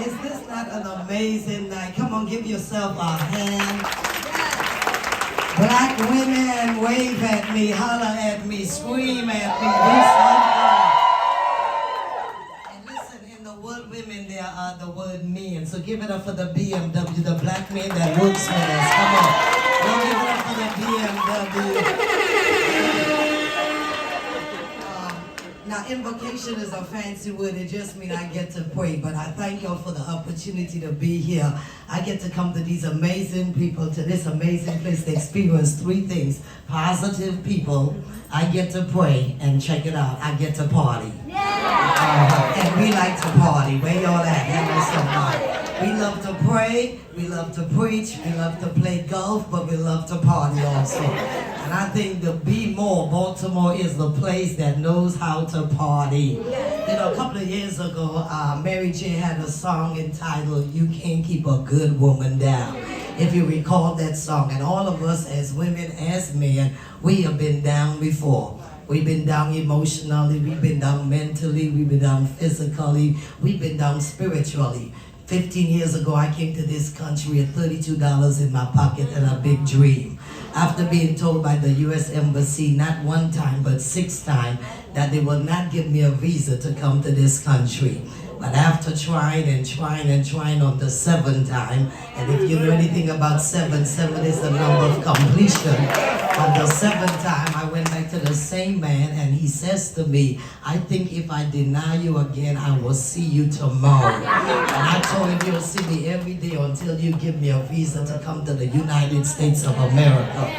Is this not an amazing night? Come on, give yourself a hand. Black women, wave at me, holler at me, scream at me, do something. And listen, in the word women, there are the word men. So give it up for the BMW, the black men that works with us. Come on. Don't give it up for the BMW. Now, invocation is a fancy word. It just means I get to pray. But I thank y'all for the opportunity to be here. I get to come to these amazing people, to this amazing place to experience three things. Positive people. I get to pray. And check it out, I get to party. And we like to party. Where y'all at? We love to pray. We love to preach. We love to play golf. But we love to party also. And I think the Be More, Baltimore is the place that knows how to party. You know, a couple of years ago, Mary J had a song entitled, You Can't Keep a Good Woman Down. If you recall that song, and all of us as women, as men, we have been down before. We've been down emotionally, we've been down mentally, we've been down physically, we've been down spiritually. 15 years ago, I came to this country with $32 in my pocket and a big dream. After being told by the U.S. Embassy, not one time, but 6 times, that they will not give me a visa to come to this country. But after trying and trying and trying on the 7th time, and if you know anything about 7 is the number of completion. On the 7th time, I went back to the same man, and he says to me, I think if I deny you again, I will see you tomorrow. And I told him, you'll see me every day until you give me a visa to come to the United States of America.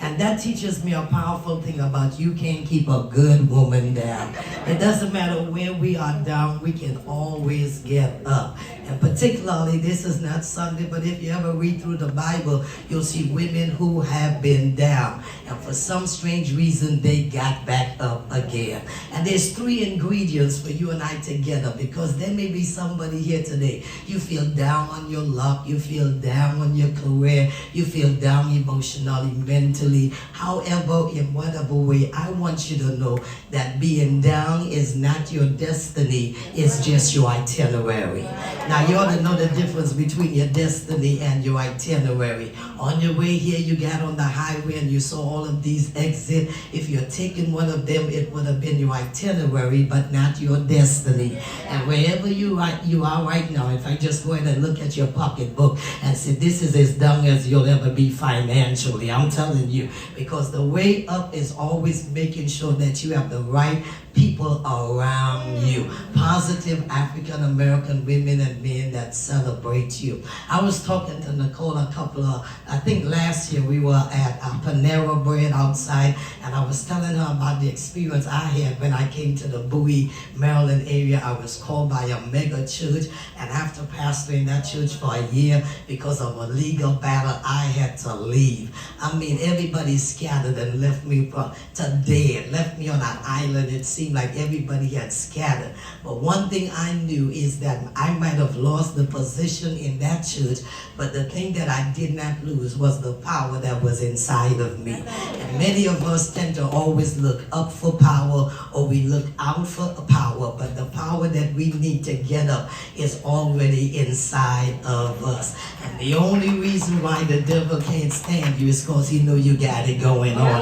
And that teaches me a powerful thing about you can't keep a good woman down. It doesn't matter where we are down, we can always get up. And particularly, this is not Sunday, but if you ever read through the Bible, you'll see women who have been down. And for some strange reason, they got back up again. And there's 3 ingredients for you and I together, because there may be somebody here today. You feel down on your luck, you feel down on your career, you feel down emotionally, mentally. However, in whatever way, I want you to know that being down is not your destiny, it's just your itinerary. Now, you ought to know the difference between your destiny and your itinerary. On your way here, you got on the highway and you saw all of these exits. If you're taking one of them, it would have been your itinerary, but not your destiny. And wherever you are right now, if I just go ahead and look at your pocketbook and say, this is as down as you'll ever be financially, I'm telling you, because the way up is always making sure that you have the right people around you. Positive African American women and men that celebrate you. I was talking to Nicole I think last year we were at Panera Bread outside, and I was telling her about the experience I had when I came to the Bowie, Maryland area. I was called by a mega church, and after pastoring that church for a year, because of a legal battle, I had to leave. I mean, everybody scattered and left me to dead, left me on an island. It seemed like everybody had scattered. But one thing I knew is that I might have lost the position in that church, but the thing that I did not lose was the power that was inside of me. And many of us tend to always look up for power, or we look out for power, but the power that we need to get up is already inside of us. And the only reason why the devil can't stand you is because he know you got it going on.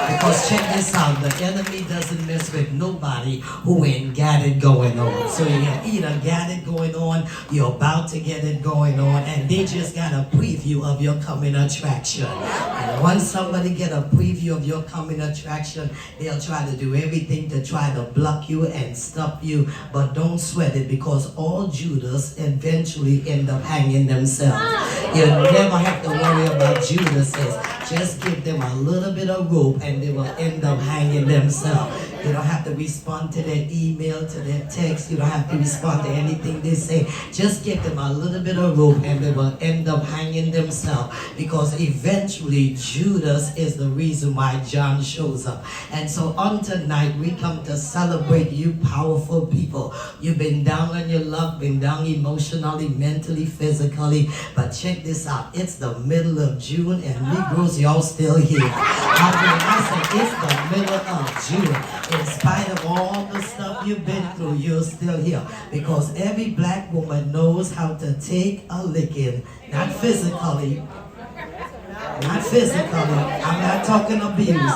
Because check this out, the enemy doesn't mess with nobody who ain't got it going on. So you either got it going on, you're about to get it going on, and they just got a preview of your coming attraction. And once somebody get a preview of your coming attraction, they'll try to do everything to try to block you and stop you. But don't sweat it, because all Judas eventually end up hanging themselves. You never have to worry about Judases. Just give them a little bit of rope and they will end up hanging themselves. You don't have to respond to their email, to their text. You don't have to respond to anything they say. Just give them a little bit of rope and they will end up hanging themselves, because eventually Judas is the reason why John shows up. And so on tonight, we come to celebrate you powerful people. You've been down on your luck, been down emotionally, mentally, physically. But check this out. It's the middle of June and Negroes, y'all still here. I said it's the middle of June. In spite of all the stuff you've been through, you're still here. Because every black woman knows how to take a licking, not physically, I'm not talking abuse.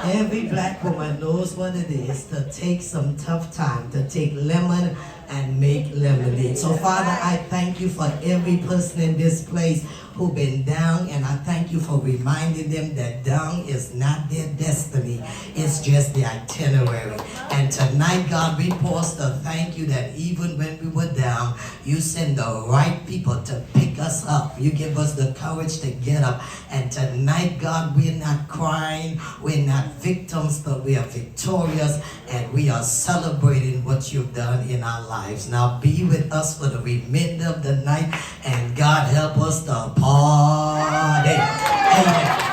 Every black woman knows what it is to take some tough time, to take lemon and make lemonade. So Father, I thank you for every person in this place who've been down, and I thank you for reminding them that down is not their destiny, it's just the itinerary. And tonight, God, we pause to thank you that even when we were down, you send the right people to pick us up. You give us the courage to get up. And tonight, God, we're not crying, we're not victims, but we are victorious, and we are celebrating what you've done in our lives. Now be with us for the remainder of the night, and God help us to party. Amen.